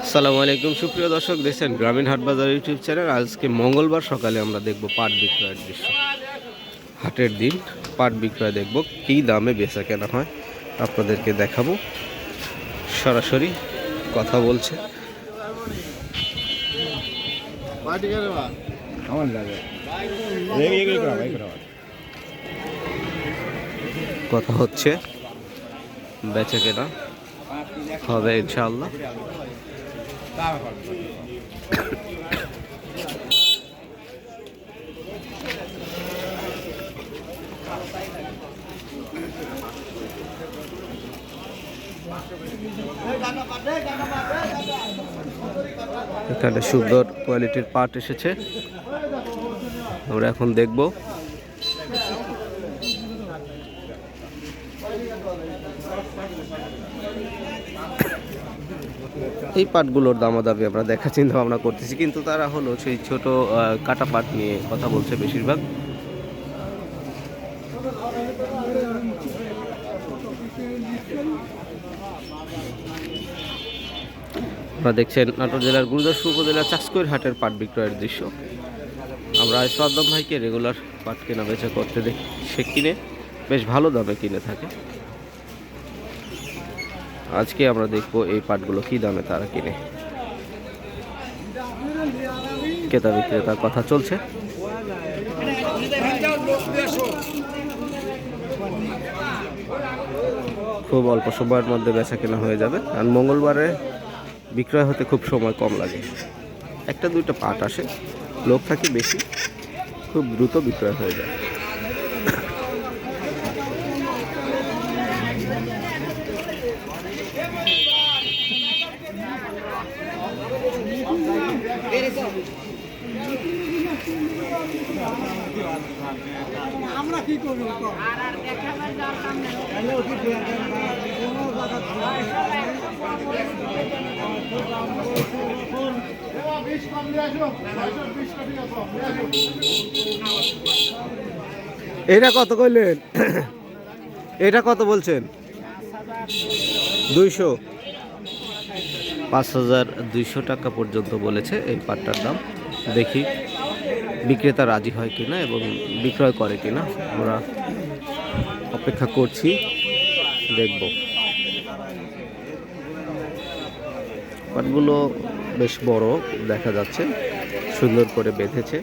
আসসালামু আলাইকুম সুপ্রিয় দর্শক, দেখছেন গ্রামীণ হাট বাজার ইউটিউব চ্যানেল। আজকে মঙ্গলবার সকালে আমরা দেখব পাট বিক্রয়ের দৃশ্য। হাটের দিন পাট বিক্রয় দেখব, কী দামে বেচা কেনা হয় আপনাদেরকে দেখাবো। সরাসরি কথা বলছে, কথা হচ্ছে, বেচা কেনা হবে ইনশাআল্লাহ। এখানে সুন্দর কোয়ালিটির পাট এসেছে, আমরা এখন দেখব। এই পাটগুলোর দামাদামি আমরা দেখা চিন্তা ভাবনা করতেছি, কিন্তু তারা হলো সেই ছোট কাটা পাট নিয়ে কথা বলছে বেশিরভাগ। আপনারা দেখছেন নাটোর জেলার গুরুদাসপুর উপজেলার চাষকৈর হাটের পাট বিক্রয়ের দৃশ্য। আমরা সাদ্দাম ভাইকে রেগুলার পাট কেনা বেচা করতে দেখি, সে কিনে বেশ ভালো দামে কিনে থাকে। আজকে আমরা দেখব এই পাটগুলো কি দামে তারা কিনে। ক্রেতা বিক্রেতার কথা চলছে। খুব অল্প সময়ের মধ্যে বেচা কেনা হয়ে যাবে, আর মঙ্গলবারে বিক্রয় হতে খুব সময় কম লাগে। একটা দুইটা পাট আসে, লোক থাকে বেশি, খুব দ্রুত বিক্রয় হয়ে যায়। আমরা কি করব? এটা কত কইলেন? এটা কত বলছেন? 200, 5200 টাকা পর্যন্ত বলেছে এই পাটটার দাম। দেখি বিক্রেতা রাজি হয় কিনা এবং বিক্রয় করে কিনা, আমরা অপেক্ষা করছি, দেখব। পাটগুলো বেশ বড় দেখা যাচ্ছে, সুন্দর করে বেঁধেছে।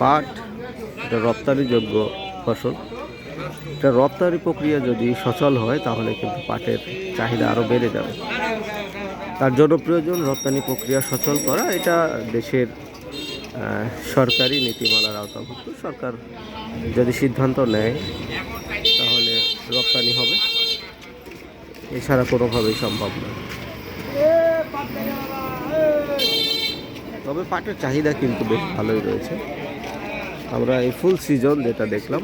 পাট এটা রপ্তানিযোগ্য ফসল। এটা রপ্তানি প্রক্রিয়া যদি সচল হয় তাহলে কিন্তু পাটের চাহিদা আরও বেড়ে যাবে। তার জন্য প্রয়োজন রপ্তানি প্রক্রিয়া সচল করা। এটা দেশের সরকারি নীতিমালার আওতাভুক্ত। সরকার যদি সিদ্ধান্ত নেয় তাহলে রপ্তানি হবে, এছাড়া কোনোভাবেই সম্ভব নয়। তবে পাটের চাহিদা কিন্তু বেশ ভালোই রয়েছে। আমরা এই ফুল সিজন যেটা দেখলাম,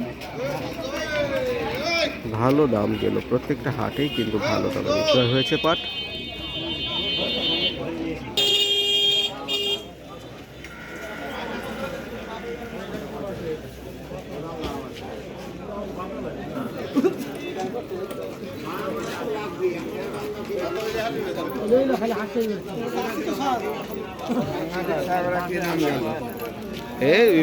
ভালো দাম গেল, প্রত্যেকটা হাটেই কিন্তু ভালো দামে বিক্রয় হয়েছে পাট। এই